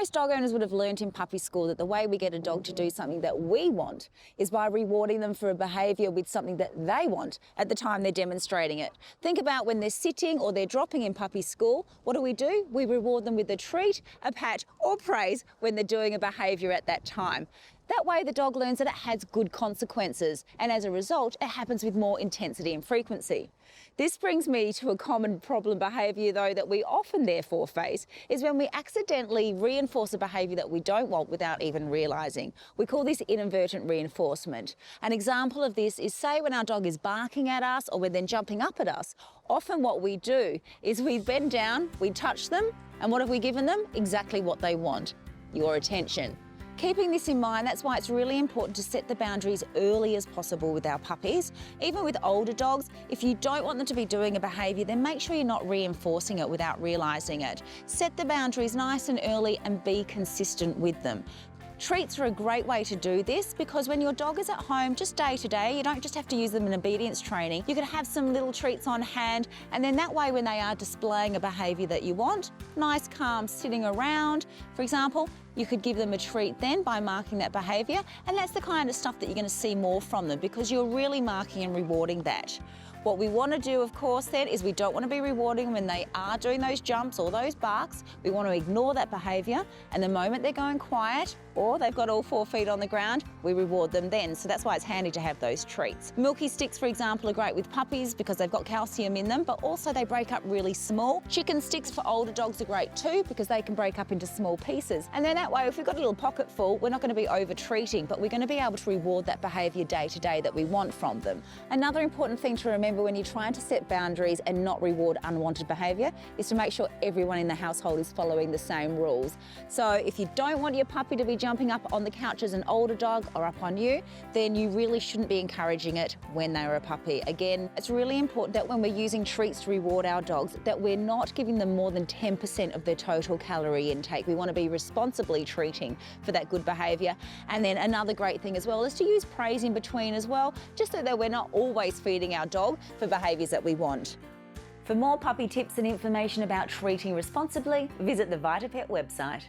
Most dog owners would have learnt in puppy school that the way we get a dog to do something that we want is by rewarding them for a behaviour with something that they want at the time they're demonstrating it. Think about when they're sitting or they're dropping in puppy school. What do? We reward them with a treat, a pat or praise when they're doing a behaviour at that time. That way the dog learns that it has good consequences, and as a result it happens with more intensity and frequency. This brings me to a common problem behaviour though that we often therefore face, is when we accidentally reinforce a behaviour that we don't want without even realising. We call this inadvertent reinforcement. An example of this is, say when our dog is barking at us or when they're jumping up at us, often what we do is we bend down, we touch them, and what have we given them? Exactly what they want, your attention. Keeping this in mind, that's why it's really important to set the boundaries early as possible with our puppies. Even with older dogs, if you don't want them to be doing a behaviour, then make sure you're not reinforcing it without realising it. Set the boundaries nice and early and be consistent with them. Treats are a great way to do this because when your dog is at home just day to day, you don't just have to use them in obedience training. You can have some little treats on hand, and then that way when they are displaying a behaviour that you want, nice calm sitting around, for example, you could give them a treat then by marking that behaviour, and that's the kind of stuff that you're going to see more from them because you're really marking and rewarding that. What we want to do, of course, then, is we don't want to be rewarding them when they are doing those jumps or those barks. We want to ignore that behaviour, and the moment they're going quiet or they've got all 4 feet on the ground, we reward them then. So that's why it's handy to have those treats. Milky sticks, for example, are great with puppies because they've got calcium in them, but also they break up really small. Chicken sticks for older dogs are great too because they can break up into small pieces. And then that way, if we've got a little pocket full, we're not going to be over-treating, but we're going to be able to reward that behaviour day to day that we want from them. Another important thing to remember when you're trying to set boundaries and not reward unwanted behaviour is to make sure everyone in the household is following the same rules. So if you don't want your puppy to be jumping up on the couch as an older dog or up on you, then you really shouldn't be encouraging it when they're a puppy. Again, it's really important that when we're using treats to reward our dogs, that we're not giving them more than 10% of their total calorie intake. We want to be responsibly treating for that good behaviour. And then another great thing as well is to use praise in between as well, just so that we're not always feeding our dog for behaviours that we want. For more puppy tips and information about treating responsibly, visit the VitaPet website.